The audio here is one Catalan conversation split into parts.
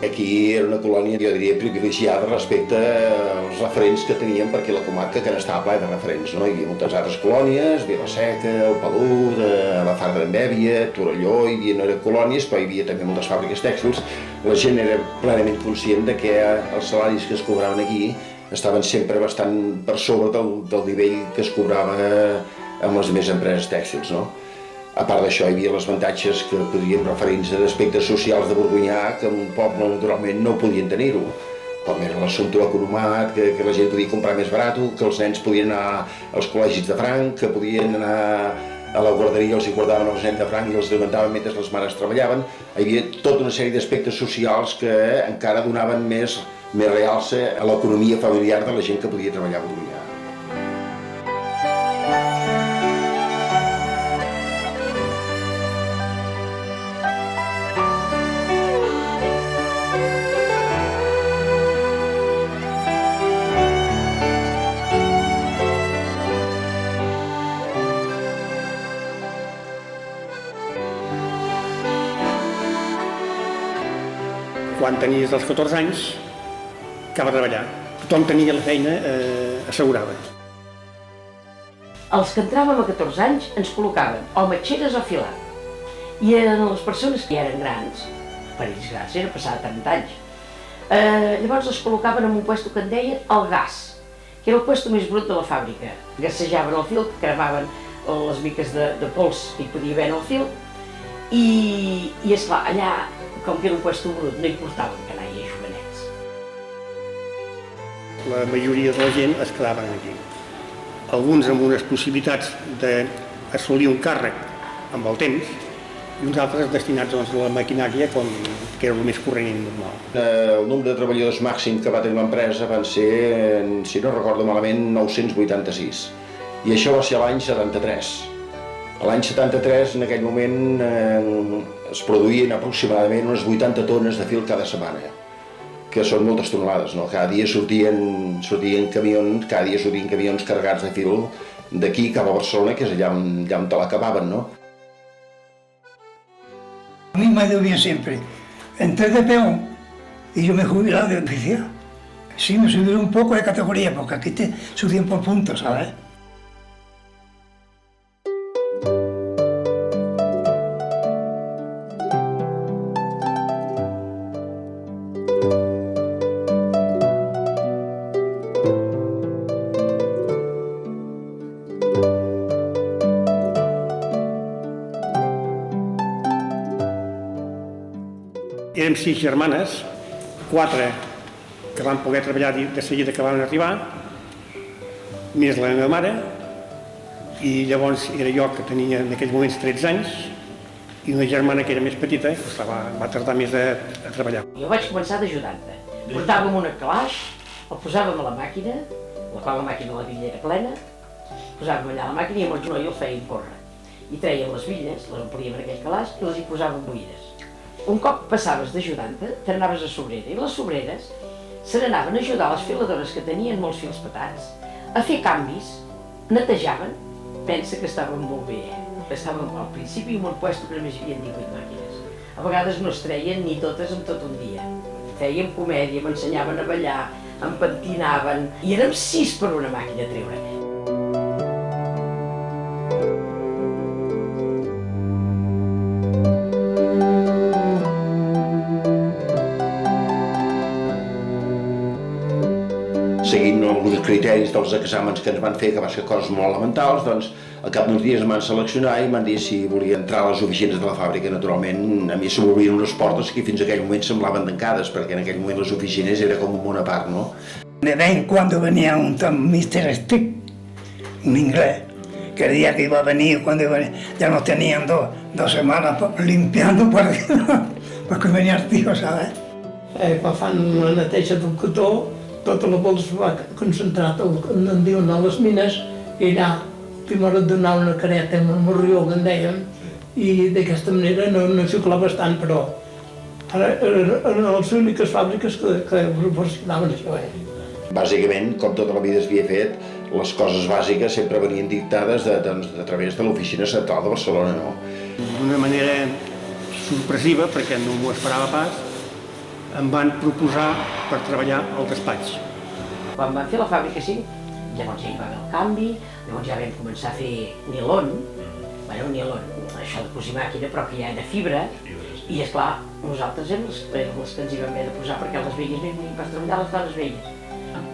Aquí era una colònia, jo diria, privilegiada respecte als referents que teníem, perquè la comarca que n'estava plena de referents, no? Hi havia moltes altres colònies, Vila-seca, el Pelut, la Farga d'en Bèbia, Torelló, hi havia colònies, però hi havia també moltes fàbriques tèxtils. La gent era plenament conscient de que els salaris que es cobraven aquí estaven sempre bastant per sobre del nivell que es cobrava amb les més empreses tèxtils, no? A part d'això, hi havia els avantatges que podríem referents d'aspectes socials de Borgonyà, que un poble naturalment no podien tenir-ho, com era l'assumpte economat, que la gent podia comprar més barat, que els nens podien anar als col·legis de franc, que podien anar a la guarderia, els hi guardaven els nens de franc i els alimentaven mentre les mares treballaven. Hi havia tota una sèrie d'aspectes socials que encara donaven més realce a l'economia familiar de la gent que podia treballar a Borgonyà. Quan tenies els 14 anys, acaba de treballar. Tothom tenia la feina assegurada. Els que entràvem a 14 anys ens col·locaven o metgeres o filat. I eren les persones que eren grans, per ells grans, era passar 30 anys. Llavors els col·locaven en un puesto que en deien el gas, que era el puesto més brut de la fàbrica. Gassejaven el fil, cremaven les miques de pols que hi podia haver en el fil, i esclar, allà, com que era un puesto brut, no importava que hi havia jovenets. La majoria de la gent es quedaven aquí. Alguns amb unes possibilitats d'assolir un càrrec amb el temps, i uns altres destinats a la maquinària, que era el més corrent i normal. El nombre de treballadors màxim que va tenir l'empresa van ser, si no recordo malament, 986. I això va ser l'any 73. A l'any 73, en aquell moment, es produïen aproximadament unes 80 tones de fil cada setmana, que són moltes tonelades, no? Cada dia sortien camions carregats de fil d'aquí cap a Barcelona, que és allà on te l'acabaven, no? A mí me ha ido bien siempre. Entré de peón y yo me he jubilado de oficial. Sí, me subieron un poco de categoría, porque aquí te subían por puntos, ¿sabes? Érem 6 germanes, 4 que van poder treballar de seguida que van arribar, més la meva mare, i llavors era jo que tenia en aquells moments 13 anys, i una germana que era més petita, que va tardar més a treballar. Jo vaig començar d'ajudant-te. Portàvem una calaix, el posàvem a la màquina, la màquina la billa era plena, posàvem allà a la màquina i amb el genoll el fèiem córrer. I treien les billes, les omplíem en aquell calaix i les hi posàvem buides. Un cop passaves d'ajudant-te, te n'anaves a sobrera, i les sobreres se n'anaven a ajudar les filadores que tenien molts fils petats, a fer canvis, netejaven, pensa que estàvem molt bé. Estàvem al principi en un puesto que només hi havia 18 màquines. A vegades no es treien ni totes en tot un dia. Fèiem comèdia, m'ensenyaven a ballar, em pentinaven, i érem 6 per una màquina a treure. Seguint alguns criteris dels exàmens que ens van fer, que va ser coses molt elementals, doncs Al cap d'uns dies em van seleccionar i m'han dit si volia entrar a les oficines de la fàbrica. Naturalment, a mi se m'obrien unes portes que fins a aquell moment semblaven tancades, perquè en aquell moment les oficines era com un món a part, ¿no? De vez en cuando venía un tal Mr. Stick, un inglés, que el día que iba a venir, cuando iba a venir, ya nos tenían dos semanas limpiando porque venía el tío, ¿sabes? Quan fan la neteja del cotó, tota la pols va concentrat en diuen a les mines i allà primera et donar una careta amb el morrió, que en dèiem, i d'aquesta manera no xuclava bastant, però ara eren les úniques fàbriques que proporcionaven això. Bàsicament, com tota la vida es havia fet, les coses bàsiques sempre venien dictades a través de l'oficina central de Barcelona, no? D'una manera sorpresiva, perquè no m'ho esperava pas, em van proposar per treballar al despatx. Quan vam fer la fàbrica 5, llavors ja hi va haver el canvi, llavors ja vam començar a fer nilon, això de cosir màquina, però que ja era fibra, i esclar, nosaltres érem les que ens hi vam haver de posar, perquè les velles no hi vas treballar les dones velles.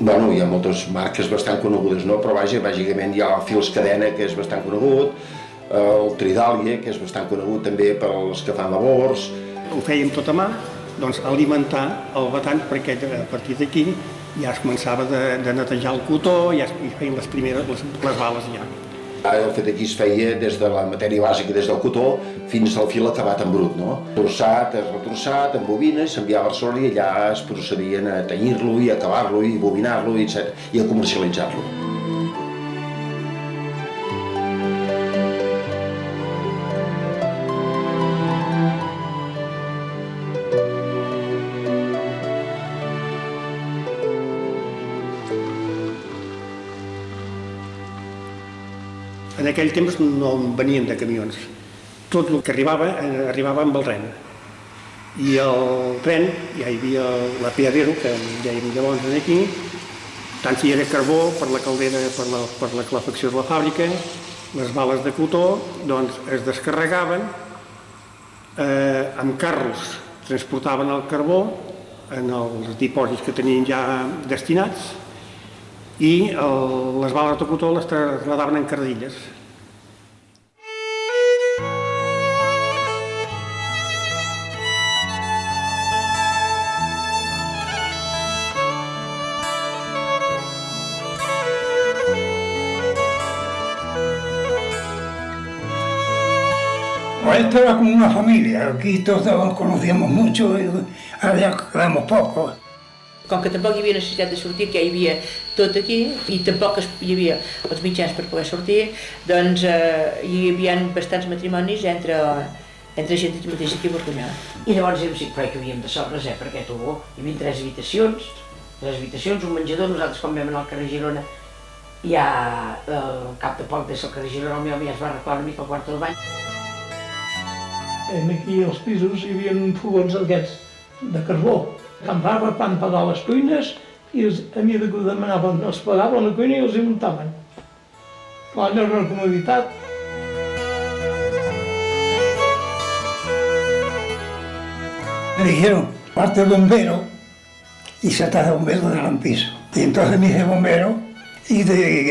Bueno, hi ha moltes marques bastant conegudes, no? Però vaja, bàsicament hi ha el Fils Cadena, que és bastant conegut, el Tridàlia, que és bastant conegut també per als que fan labors. Ho fèiem tot a mà, doncs alimentar el batall, perquè a partir d'aquí ja es començava de netejar el cotó, ja es feien les primeres, les bales ja. El fet aquí es feia des de la matèria bàsica, des del cotó, fins al fil acabat en brut, no? Torçat, retorçat, amb bobines, s'enviava a Barcelona i allà es procedien a tenyir-lo i acabar-lo i bobinar-lo i a comercialitzar-lo. En aquell temps no venien de camions. Tot el que arribava amb el tren. I el tren, ja hi havia l'apiadero, que dèiem llavors aquí, tant si era carbó per la caldera, per la calefacció de la fàbrica, les bales de cotó, doncs es descarregaven, amb carros transportaven el carbó en els dipòsits que tenien ja destinats, i les bales de cotó les traslladaven en cardilles. Esto era como una familia, aquí todos nos conocíamos mucho y ahora ya quedamos pocos. Com que tampoc hi havia necessitat de sortir, que ja hi havia tot aquí, i tampoc hi havia els mitjans per poder sortir, doncs hi havia bastants matrimonis entre gent aquí mateix aquí a Borgunyà. I llavors érem 5 parells que havíem de sobres, perquè hi havia 3 habitacions, un menjador. Nosaltres quan vam anar al carrer Girona, ja al cap de poc des del carrer Girona el meu home ja es va arreglar una mica al quart del bany. Aquí als pisos hi havia fogons d'aquests de carbó. Comprava pan pagar les cuines i a mi que ho demanaven, els pagaven la cuina i els hi muntaven. Clar, no era una comoditat. Me dijeron, parte de bombero y se está de bombero de gran piso. Y entonces me hice bombero y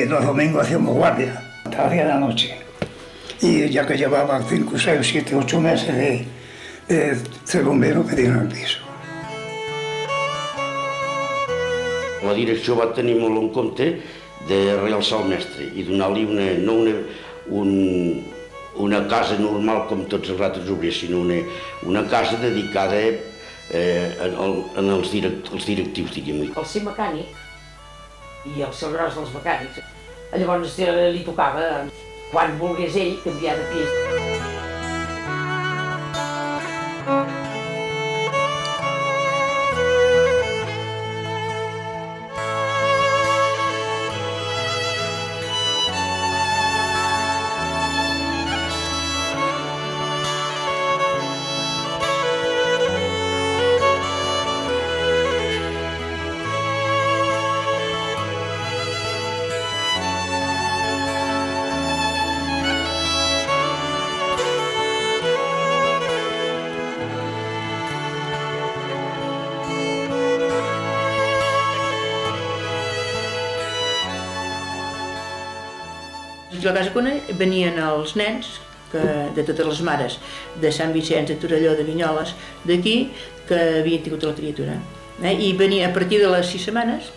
los domingos hacíamos guardia, hasta de la noche. Y ya que llevaba 5, 6, 7, 8 meses de ser bombero, me dieron el piso. La direcció va tenir molt en compte de realçar el mestre i donar-li una casa normal com tots els altres obrers, sinó una casa dedicada als directius, diguem-ho. El ser mecànic i el ser gros dels mecànics, llavors li tocava, quan volgués ell, canviar de pis. a la Casa Cuna venien els nens de totes les mares de Sant Vicenç, de Torelló, de Vinyoles, d'aquí, que havien tingut la criatura. I venia a partir de les 6 setmanes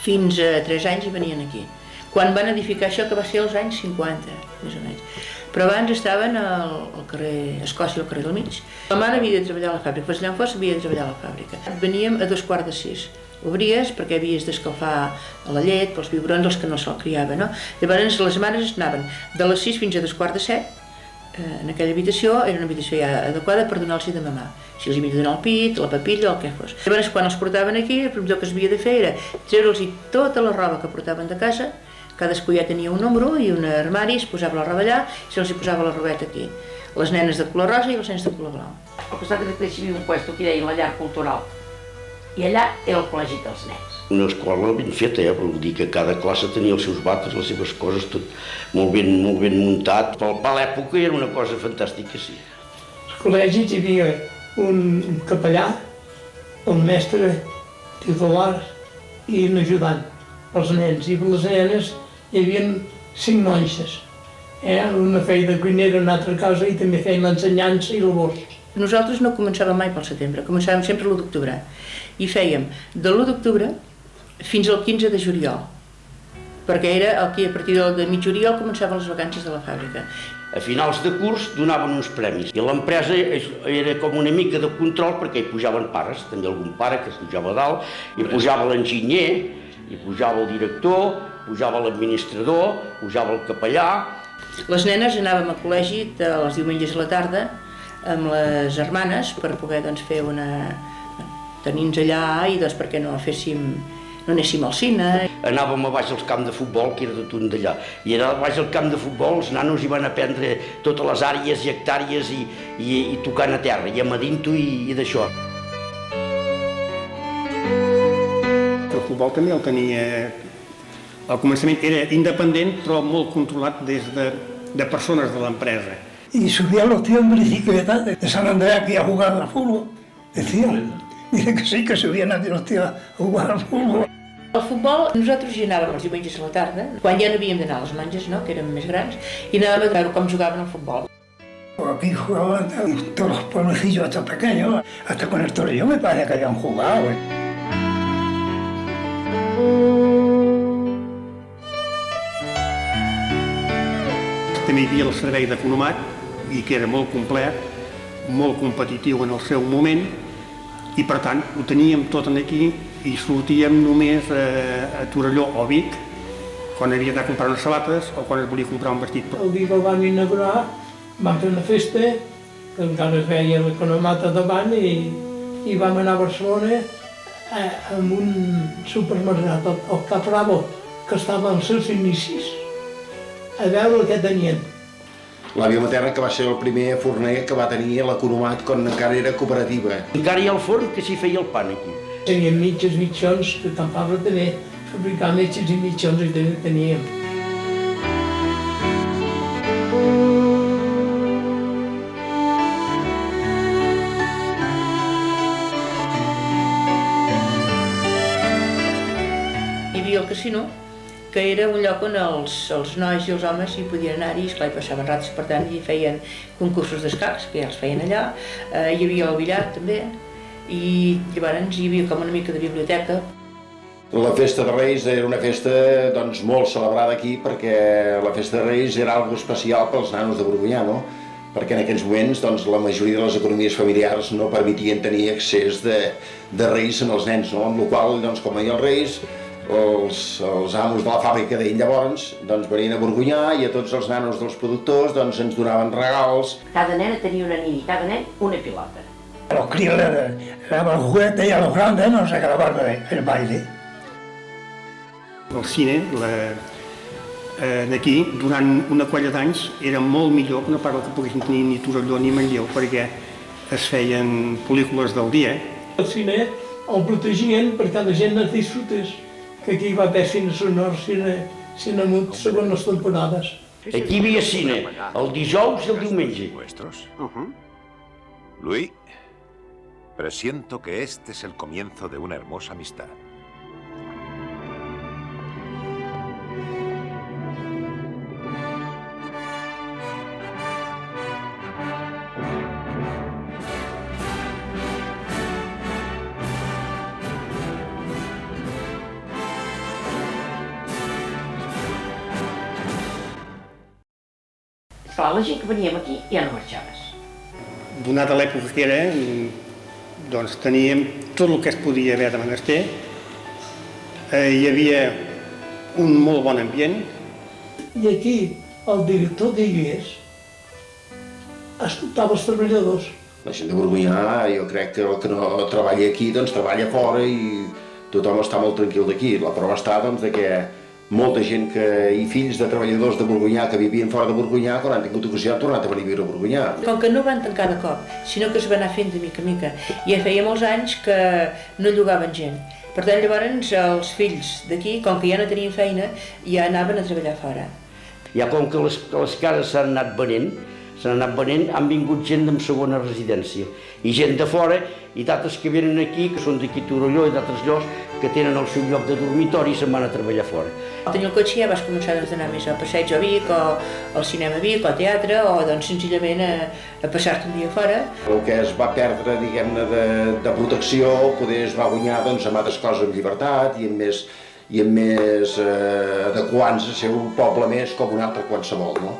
fins a 3 anys i venien aquí. Quan van edificar això, que va ser als anys 50, més o menys. Però abans estaven al carrer Escòcia, al carrer del mig. La mare havia de treballar a la fàbrica, fos allà on fos, havia de treballar a la fàbrica. Veníem a 2:45. Obries perquè havies d'escalfar la llet pels biberons, els que no se'l criaven, no? Llavors les mares anaven de les 6 fins a 2:45 en aquella habitació, era una habitació ja adequada per donar-los de mamar. Si els havia de donar el pit, la papilla, el que fos. Llavors quan els portaven aquí, el primer que es havia de fer era treure'ls tota la roba que portaven de casa, cadascú ja tenia un número i un armari, es posava la roba allà i se'ls posava la robeta aquí. Les nenes de color rosa i els nens de color blau. Al costat d'aquest hi havia un puesto que deien la llar cultural. I allà era el col·legi dels nens. Una escola ben feta, vol dir que cada classe tenia els seus bates, les seves coses, tot molt ben muntat. Per l'època era una cosa fantàstica, sí. Als col·legis hi havia un capellà, el mestre titular i un ajudant. Els nens i les nenes hi havia 5 monges. Una feia de cuinera en una altra casa i també feien l'ensenyança i labors. Nosaltres no començàvem mai pel setembre, començàvem sempre l'1 d'octubre. I fèiem de l'1 d'octubre fins al 15 de juliol, perquè era el que a partir de mig juliol començaven les vacances de la fàbrica. A finals de curs donaven uns premis i l'empresa era com una mica de control perquè hi pujaven pares, també algun pare que es pujava a dalt, hi pujava l'enginyer, hi pujava el director, pujava l'administrador, pujava el capellà. Les nenes anàvem al col·legi els diumenges a la tarda amb les germanes per poder fer tenir-nos allà i perquè no anéssim al cine. Anàvem a baix al camp de futbol, que era tot un d'allà, i era a baix al camp de futbol els nanos hi van aprendre totes les àrees i hectàrees i tocant a terra, i amadint-ho i d'això. El futbol també el tenia... Al començament era independent, però molt controlat des de persones de l'empresa. Y subían los tíos en bicicleta de San Andrés aquí a jugar al fútbol. Decían, dice que sí, que subían aquí los tíos a jugar al fútbol. Al futbol nosaltres hi anàvem els diumenges a la tarda, quan ja no havíem d'anar a les monges, no?, que érem més grans, i anàvem a veure com jugaven al futbol. Aquí jugaban todos los pueblecillos hasta pequeños, hasta con el Torelló me parece que habían jugado. També hi havia el servei d'economat, i que era molt complet, molt competitiu en el seu moment, i per tant ho teníem tot aquí i sortíem només a Torelló o Vic, quan havia d'anar a comprar unes sabates o quan es volia comprar un vestit. El dia que el vam inaugurar vam fer una festa, que encara es veia l'economat davant, i vam anar a Barcelona amb un supermercat, el Cap Bravo, que estava als seus inicis, a veure què tenien. L'àvia materna, que va ser el primer forner que va tenir l'economat quan encara era cooperativa. Encara hi ha el forn que s'hi feia el pan aquí. Teníem mitges, mitjons, que Can Fabra també fabricava mitges i mitjons i també teníem. Hi havia el casino, que era un lloc on els nois i els homes hi podien anar-hi, esclar, hi passaven rates, per tant, hi feien concursos d'escacs, que ja els feien allà, hi havia el billar també, i llavors hi havia com una mica de biblioteca. La festa de Reis era una festa molt celebrada aquí, perquè la festa de Reis era algo especial pels nanos de Borgonyà, no? Perquè en aquells moments la majoria de les economies familiars no permetien tenir accés de Reis en els nens, no? Amb la qual cosa, com deia els Reis, els amos de la fàbrica deien llavors, venien a Borgonyà i a tots els nanos dels productors ens donaven regals. Cada nena tenia una nina i cada nen una pilota. A los críos les daban el juguete y a los grandes nos regalaban el baile. El cine, aquí, durant una colla d'anys, era molt millor que no parla que poguessin tenir ni Torelló ni Manlleu, perquè es feien pel·lícules del dia. El cine el protegien perquè la gent es disfrutés, que aquí va haver cine sonor, cine mut, segons les temporades. Aquí hi havia cine, el dijous i el diumenge. ¿Vuestros? Luis, presiento que este es el comienzo de una hermosa amistad. Clar, la gent que veníem aquí ja no marxaves. Donada l'època que era, doncs teníem tot el que es podia haver de menester. Hi havia un molt bon ambient. I aquí el director de IES escoltava els treballadors. La gent de Borgunyà, jo crec que el que no treballa aquí, doncs treballa fora i tothom està molt tranquil d'aquí. La prova està, doncs, de que molta gent i fills de treballadors de Borgunyà que vivien fora de Borgunyà, quan han tingut ocasió, han tornat a venir a viure a Borgunyà. Com que no van tancar de cop, sinó que es va anar fent de mica en mica. Ja feia molts anys que no llogaven gent. Per tant, llavors, els fills d'aquí, com que ja no tenien feina, ja anaven a treballar fora. Ja com que les cases s'han anat venent, han vingut gent amb segona residència. I gent de fora, i d'altres que venen aquí, que són d'aquí Torelló i d'altres llocs, que tenen el seu lloc de dormitori i se'n van a treballar fora. Al tenir el cotxe ja vas començar a anar més al passeig a Vic, o al cinema a Vic, o al teatre, o doncs senzillament a passar-te un dia fora. El que es va perdre, diguem-ne, de protecció, poder es va guanyar doncs, amb altres coses, amb llibertat i amb més adequants a ser un poble més com un altre qualsevol, no?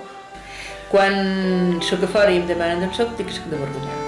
Quan sóc a fora i em demanen d'on soc, dic que soc de Borgunyà.